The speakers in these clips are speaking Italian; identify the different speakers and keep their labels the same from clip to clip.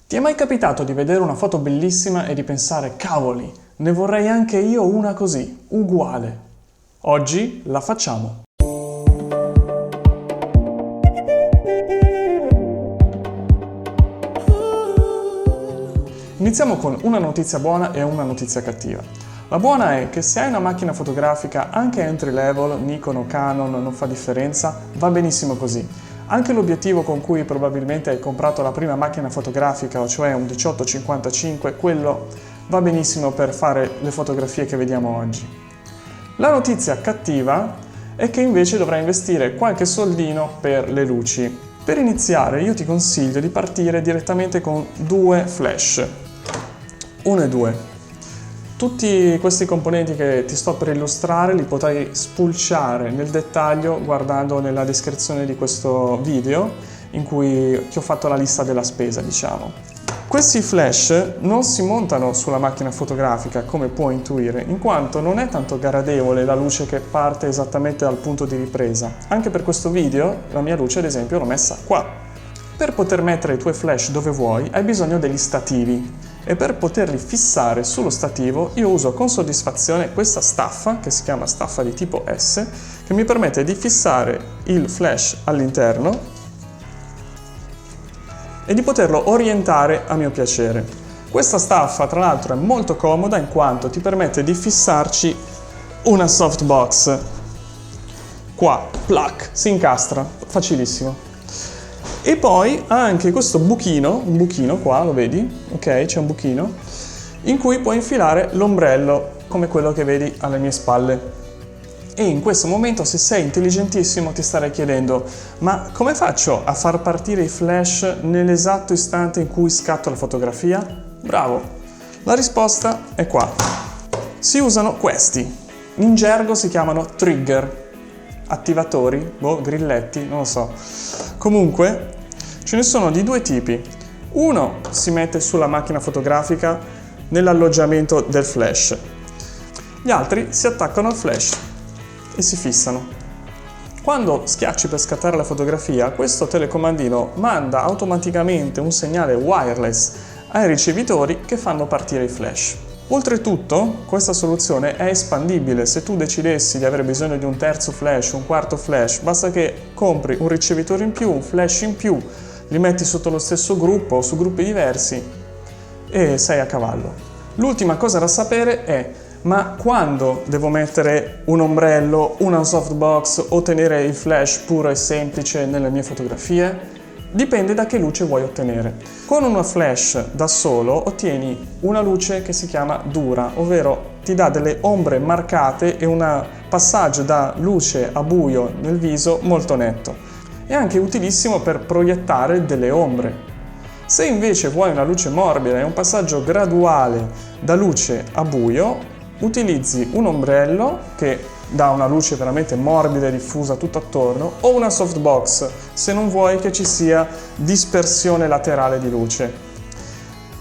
Speaker 1: Ti è mai capitato di vedere una foto bellissima e di pensare, cavoli, ne vorrei anche io una così, uguale? Oggi la facciamo. Iniziamo con una notizia buona e una notizia cattiva. La buona è che se hai una macchina fotografica anche entry level, Nikon o Canon, non fa differenza, va benissimo così. Anche l'obiettivo con cui probabilmente hai comprato la prima macchina fotografica, cioè un 18-55, quello va benissimo per fare le fotografie che vediamo oggi. La notizia cattiva è che invece dovrai investire qualche soldino per le luci. Per iniziare io ti consiglio di partire direttamente con due flash, 1 e 2. Tutti questi componenti che ti sto per illustrare li potrai spulciare nel dettaglio guardando nella descrizione di questo video in cui ti ho fatto la lista della spesa, diciamo. Questi flash non si montano sulla macchina fotografica come puoi intuire, in quanto non è tanto gradevole la luce che parte esattamente dal punto di ripresa. Anche per questo video la mia luce ad esempio l'ho messa qua. Per poter mettere i tuoi flash dove vuoi hai bisogno degli stativi. E per poterli fissare sullo stativo io uso con soddisfazione questa staffa, che si chiama staffa di tipo S, che mi permette di fissare il flash all'interno e di poterlo orientare a mio piacere. Questa staffa tra l'altro è molto comoda in quanto ti permette di fissarci una softbox. Qua, plac, si incastra, facilissimo. E poi ha anche questo buchino, un buchino qua, lo vedi? Ok, c'è un buchino, in cui puoi infilare l'ombrello, come quello che vedi alle mie spalle. E in questo momento, se sei intelligentissimo, ti starai chiedendo, ma come faccio a far partire i flash nell'esatto istante in cui scatto la fotografia? Bravo! La risposta è qua. Si usano questi. In gergo si chiamano trigger. Attivatori, grilletti, non lo so. Comunque, ce ne sono di due tipi. Uno si mette sulla macchina fotografica nell'alloggiamento del flash. Gli altri si attaccano al flash e si fissano. Quando schiacci per scattare la fotografia, questo telecomandino manda automaticamente un segnale wireless ai ricevitori che fanno partire i flash. Oltretutto, questa soluzione è espandibile. Se tu decidessi di avere bisogno di un terzo flash, un quarto flash, basta che compri un ricevitore in più, un flash in più, li metti sotto lo stesso gruppo o su gruppi diversi e sei a cavallo. L'ultima cosa da sapere è, ma quando devo mettere un ombrello, una softbox o tenere il flash puro e semplice nelle mie fotografie? Dipende da che luce vuoi ottenere. Con una flash da solo ottieni una luce che si chiama dura, ovvero ti dà delle ombre marcate e un passaggio da luce a buio nel viso molto netto. È anche utilissimo per proiettare delle ombre. Se invece vuoi una luce morbida e un passaggio graduale da luce a buio, utilizzi un ombrello che dà una luce veramente morbida e diffusa tutto attorno, o una softbox se non vuoi che ci sia dispersione laterale di luce.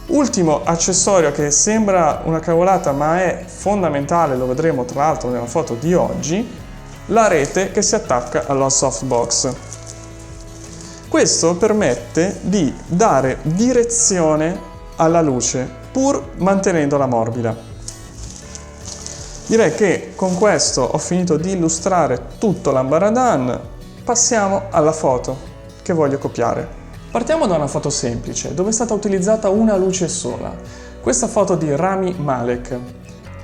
Speaker 1: Ultimo accessorio che sembra una cavolata ma è fondamentale, lo vedremo tra l'altro nella foto di oggi, la rete che si attacca alla softbox. Questo permette di dare direzione alla luce pur mantenendola morbida. Direi che con questo ho finito di illustrare tutto l'ambaradan, passiamo alla foto che voglio copiare. Partiamo da una foto semplice, dove è stata utilizzata una luce sola, questa foto di Rami Malek.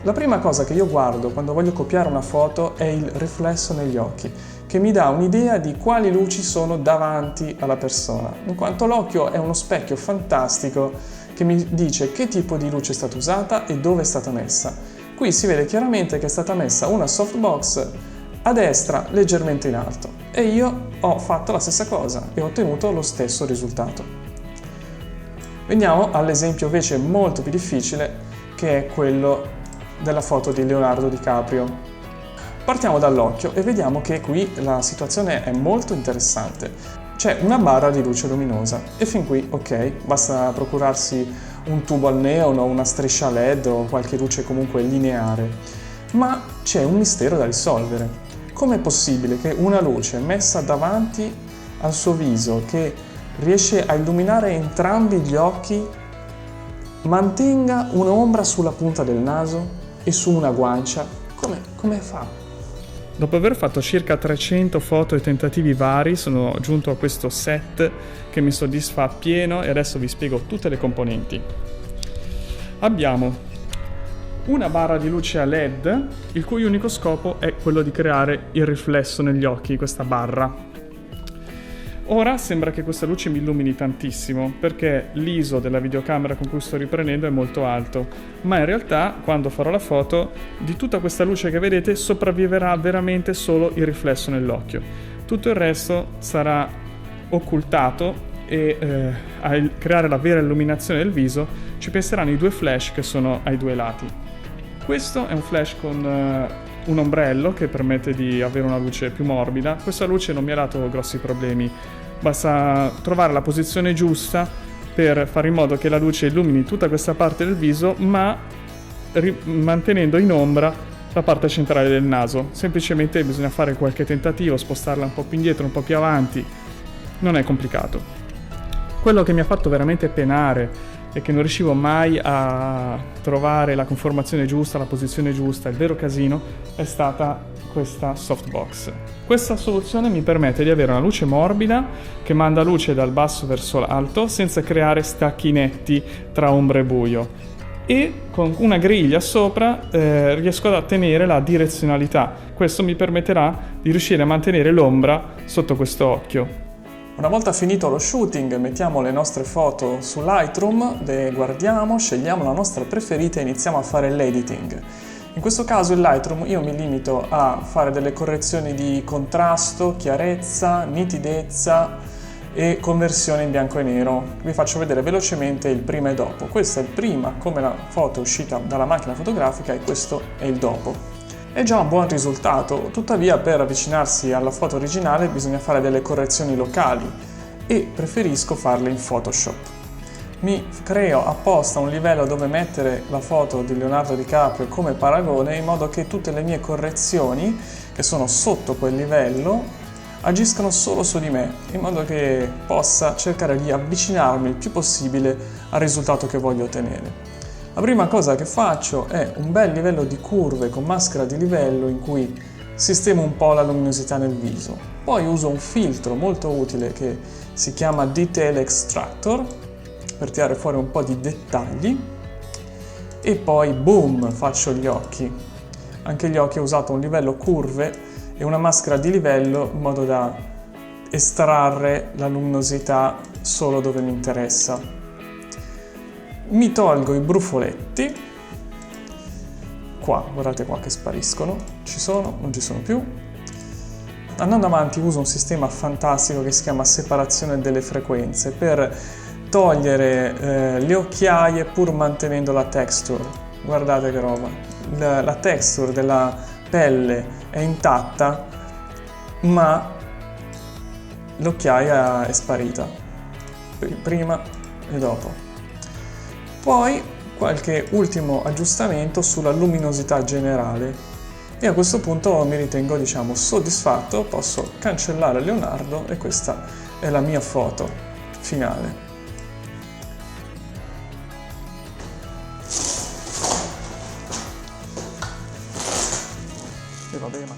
Speaker 1: La prima cosa che io guardo quando voglio copiare una foto è il riflesso negli occhi, che mi dà un'idea di quali luci sono davanti alla persona, in quanto l'occhio è uno specchio fantastico che mi dice che tipo di luce è stata usata e dove è stata messa. Qui si vede chiaramente che è stata messa una softbox a destra leggermente in alto e io ho fatto la stessa cosa e ho ottenuto lo stesso risultato. Veniamo all'esempio invece molto più difficile, che è quello della foto di Leonardo DiCaprio. Partiamo dall'occhio e vediamo che qui la situazione è molto interessante. C'è una barra di luce luminosa e fin qui ok, basta procurarsi un tubo al neon o una striscia LED o qualche luce comunque lineare. Ma c'è un mistero da risolvere. Com'è possibile che una luce messa davanti al suo viso, che riesce a illuminare entrambi gli occhi, mantenga un'ombra sulla punta del naso e su una guancia. Come fa? Dopo aver fatto circa 300 foto e tentativi vari, sono giunto a questo set che mi soddisfa appieno e adesso vi spiego tutte le componenti. Abbiamo una barra di luce a LED, il cui unico scopo è quello di creare il riflesso negli occhi, questa barra. Ora sembra che questa luce mi illumini tantissimo perché l'ISO della videocamera con cui sto riprendendo è molto alto, ma in realtà quando farò la foto di tutta questa luce che vedete sopravviverà veramente solo il riflesso nell'occhio. Tutto il resto sarà occultato e a creare la vera illuminazione del viso ci penseranno i due flash che sono ai due lati. Questo è un flash con un ombrello che permette di avere una luce più morbida. Questa luce non mi ha dato grossi problemi, basta trovare la posizione giusta per fare in modo che la luce illumini tutta questa parte del viso, ma mantenendo in ombra la parte centrale del naso. Semplicemente bisogna fare qualche tentativo, spostarla un po' più indietro, un po' più avanti, non è complicato. Quello che mi ha fatto veramente penare e che non riuscivo mai a trovare la conformazione giusta, la posizione giusta, il vero casino, è stata questa softbox. Questa soluzione mi permette di avere una luce morbida che manda luce dal basso verso l'alto senza creare stacchi netti tra ombra e buio, e con una griglia sopra riesco ad ottenere la direzionalità. Questo mi permetterà di riuscire a mantenere l'ombra sotto questo occhio. Una volta finito lo shooting, mettiamo le nostre foto su Lightroom, le guardiamo, scegliamo la nostra preferita e iniziamo a fare l'editing. In questo caso in Lightroom io mi limito a fare delle correzioni di contrasto, chiarezza, nitidezza e conversione in bianco e nero. Vi faccio vedere velocemente il prima e dopo. Questo è il prima, come la foto è uscita dalla macchina fotografica, e questo è il dopo. È già un buon risultato, tuttavia per avvicinarsi alla foto originale bisogna fare delle correzioni locali e preferisco farle in Photoshop. Mi creo apposta un livello dove mettere la foto di Leonardo DiCaprio come paragone, in modo che tutte le mie correzioni, che sono sotto quel livello, agiscano solo su di me, in modo che possa cercare di avvicinarmi il più possibile al risultato che voglio ottenere. La prima cosa che faccio è un bel livello di curve con maschera di livello in cui sistemo un po' la luminosità nel viso. Poi uso un filtro molto utile che si chiama Detail Extractor per tirare fuori un po' di dettagli, e poi boom, faccio gli occhi. Anche gli occhi ho usato un livello curve e una maschera di livello in modo da estrarre la luminosità solo dove mi interessa. Mi tolgo i brufoletti, qua, guardate qua che spariscono, ci sono, non ci sono più. Andando avanti uso un sistema fantastico che si chiama separazione delle frequenze per togliere le occhiaie pur mantenendo la texture. Guardate che roba, la texture della pelle è intatta ma l'occhiaia è sparita, prima e dopo. Poi qualche ultimo aggiustamento sulla luminosità generale e a questo punto mi ritengo, soddisfatto, posso cancellare Leonardo e questa è la mia foto finale. E vabbè, ma